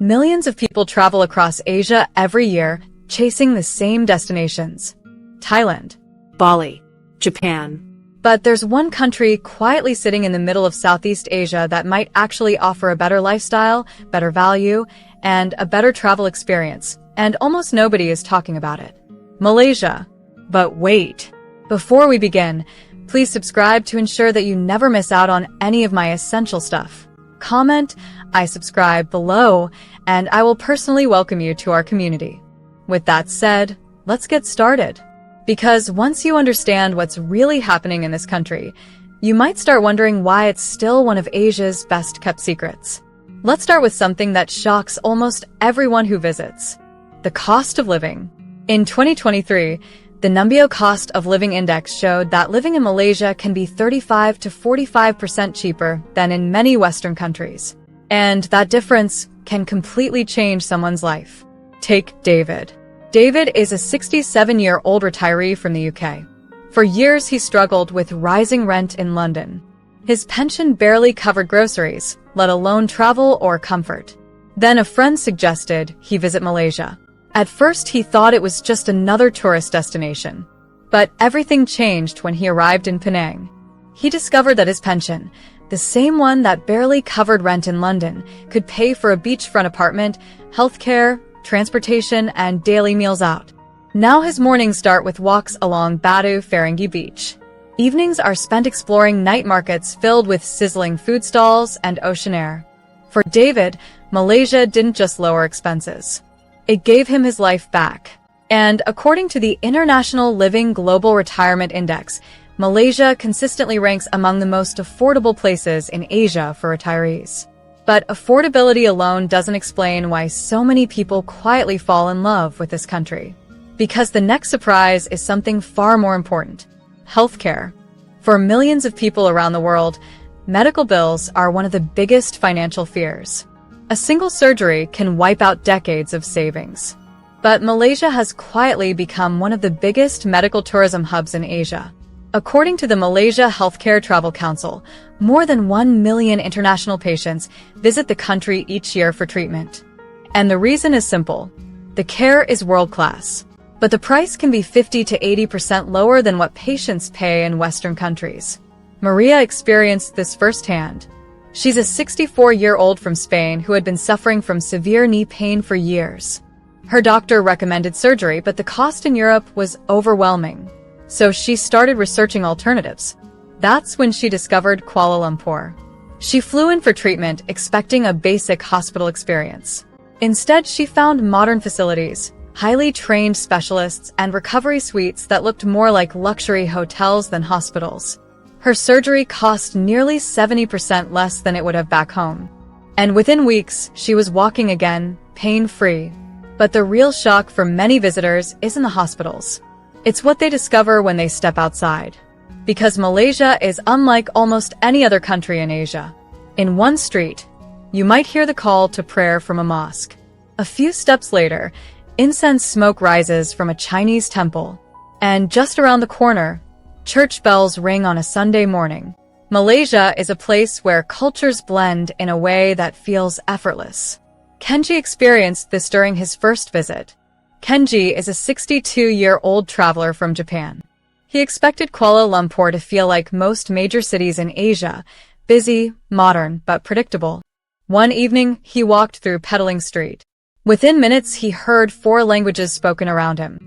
Millions of people travel across Asia every year, chasing the same destinations. Thailand, Bali, Japan. but there's one country quietly sitting in the middle of Southeast Asia that might actually offer a better lifestyle, better value, and a better travel experience, and almost nobody is talking about it. Malaysia. But wait. Before we begin, please subscribe to ensure that you never miss out on any of my essential stuff. Comment, I subscribe below, and I will personally welcome you to our community. With that said, let's get started. Because once you understand what's really happening in this country, you might start wondering why it's still one of Asia's best-kept secrets. Let's start with something that shocks almost everyone who visits: the cost of living. In 2023, the Numbeo Cost of Living Index showed that living in Malaysia can be 35 to 45% cheaper than in many Western countries. And that difference can completely change someone's life. Take David. David is a 67-year-old retiree from the UK. For years, he struggled with rising rent in London. His pension barely covered groceries, let alone travel or comfort. Then a friend suggested he visit Malaysia. At first, he thought it was just another tourist destination. But everything changed when he arrived in Penang. He discovered that his pension, the same one that barely covered rent in London, could pay for a beachfront apartment, healthcare, transportation, and daily meals out. Now his mornings start with walks along Batu Ferringhi Beach. Evenings are spent exploring night markets filled with sizzling food stalls and ocean air. For David, Malaysia didn't just lower expenses. It gave him his life back. And according to the International Living Global Retirement Index, Malaysia consistently ranks among the most affordable places in Asia for retirees. But affordability alone doesn't explain why so many people quietly fall in love with this country. Because the next surprise is something far more important: healthcare. For millions of people around the world, medical bills are one of the biggest financial fears. A single surgery can wipe out decades of savings. But Malaysia has quietly become one of the biggest medical tourism hubs in Asia. According to the Malaysia Healthcare Travel Council, more than 1 million international patients visit the country each year for treatment. And the reason is simple: the care is world-class. But the price can be 50 to 80% lower than what patients pay in Western countries. Maria experienced this firsthand. She's a 64-year-old from Spain who had been suffering from severe knee pain for years. Her doctor recommended surgery, but the cost in Europe was overwhelming. So she started researching alternatives. That's when she discovered Kuala Lumpur. She flew in for treatment expecting a basic hospital experience. Instead, she found modern facilities, highly trained specialists, and recovery suites that looked more like luxury hotels than hospitals. Her surgery cost nearly 70% less than it would have back home. And within weeks, she was walking again, pain-free. But the real shock for many visitors isn't the hospitals. It's what they discover when they step outside. Because Malaysia is unlike almost any other country in Asia. In one street, you might hear the call to prayer from a mosque. A few steps later, incense smoke rises from a Chinese temple. And just around the corner, church bells ring on a Sunday morning. Malaysia is a place where cultures blend in a way that feels effortless. Kenji experienced this during his first visit. Kenji is a 62-year-old traveler from Japan. He expected Kuala Lumpur to feel like most major cities in Asia, busy, modern, but predictable. One evening, he walked through Petaling Street. Within minutes, he heard 4 languages spoken around him: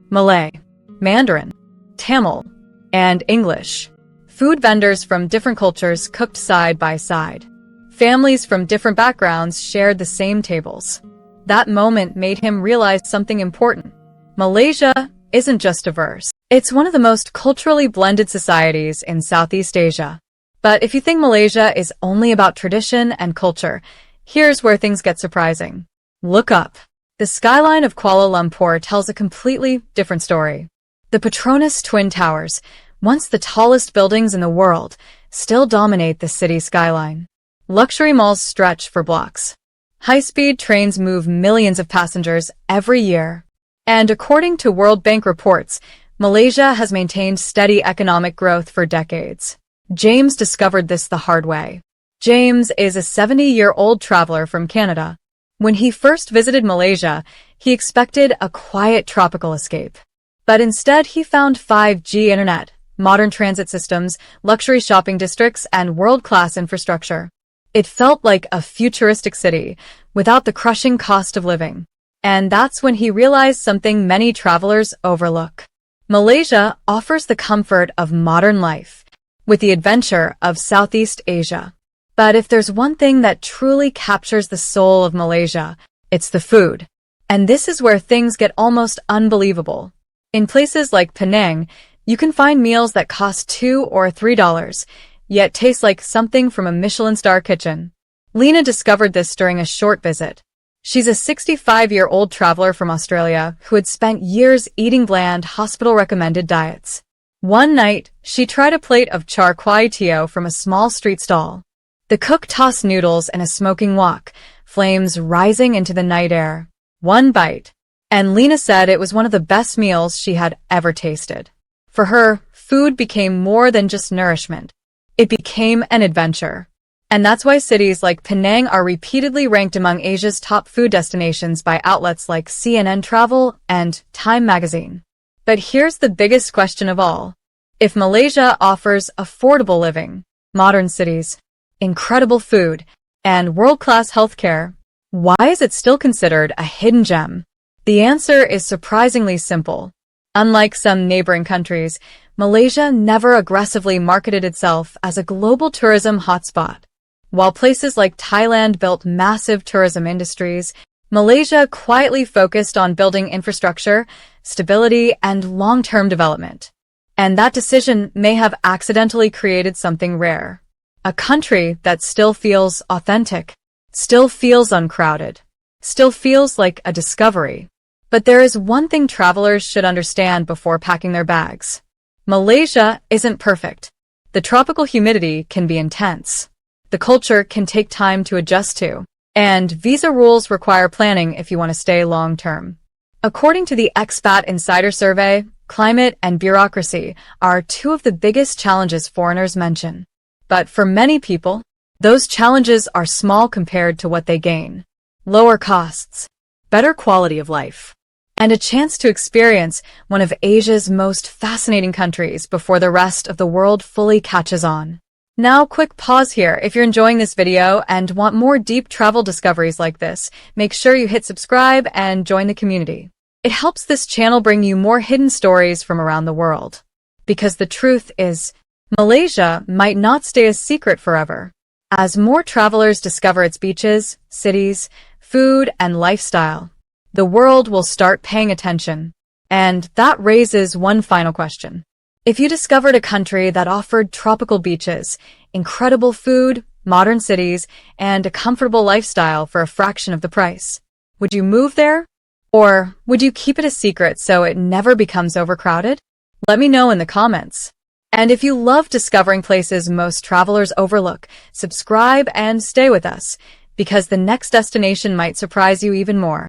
Malay, Mandarin, Tamil, and English. Food vendors from different cultures cooked side by side. Families from different backgrounds shared the same tables. That moment made him realize something important. Malaysia isn't just diverse. It's one of the most culturally blended societies in Southeast Asia. But if you think Malaysia is only about tradition and culture, here's where things get surprising. Look up. The skyline of Kuala Lumpur tells a completely different story. The Petronas Twin Towers, once the tallest buildings in the world, still dominate the city's skyline. Luxury malls stretch for blocks. High-speed trains move millions of passengers every year. And according to World Bank reports, Malaysia has maintained steady economic growth for decades. James discovered this the hard way. James is a 70-year-old traveler from Canada. When he first visited Malaysia, he expected a quiet tropical escape. But instead, he found 5G internet, modern transit systems, luxury shopping districts, and world-class infrastructure. It felt like a futuristic city, without the crushing cost of living. And that's when he realized something many travelers overlook. Malaysia offers the comfort of modern life, with the adventure of Southeast Asia. But if there's one thing that truly captures the soul of Malaysia, it's the food. And this is where things get almost unbelievable. In places like Penang, you can find meals that cost $2 or $3, yet taste like something from a Michelin star kitchen. Lena discovered this during a short visit. She's a 65-year-old traveler from Australia who had spent years eating bland, hospital-recommended diets. One night, she tried a plate of char kway teow from a small street stall. The cook tossed noodles in a smoking wok, flames rising into the night air. One bite, and Lena said it was one of the best meals she had ever tasted. For her, food became more than just nourishment. It became an adventure. And that's why cities like Penang are repeatedly ranked among Asia's top food destinations by outlets like CNN Travel and Time magazine. But here's the biggest question of all. If Malaysia offers affordable living, modern cities, incredible food, and world-class healthcare, why is it still considered a hidden gem? The answer is surprisingly simple. Unlike some neighboring countries, Malaysia never aggressively marketed itself as a global tourism hotspot. While places like Thailand built massive tourism industries, Malaysia quietly focused on building infrastructure, stability, and long-term development. And that decision may have accidentally created something rare. A country that still feels authentic, still feels uncrowded, still feels like a discovery. But there is one thing travelers should understand before packing their bags. Malaysia isn't perfect. The tropical humidity can be intense. The culture can take time to adjust to, and visa rules require planning if you want to stay long-term. According to the Expat Insider Survey, climate and bureaucracy are two of the biggest challenges foreigners mention. But for many people, those challenges are small compared to what they gain. Lower costs, better quality of life, and a chance to experience one of Asia's most fascinating countries before the rest of the world fully catches on. Now, quick pause here. If you're enjoying this video and want more deep travel discoveries like this, make sure you hit subscribe and join the community. It helps this channel bring you more hidden stories from around the world. Because the truth is, Malaysia might not stay a secret forever. As more travelers discover its beaches, cities, food, and lifestyle, the world will start paying attention. And that raises one final question. If you discovered a country that offered tropical beaches, incredible food, modern cities, and a comfortable lifestyle for a fraction of the price, would you move there? Or would you keep it a secret so it never becomes overcrowded? Let me know in the comments. And if you love discovering places most travelers overlook, subscribe and stay with us, because the next destination might surprise you even more.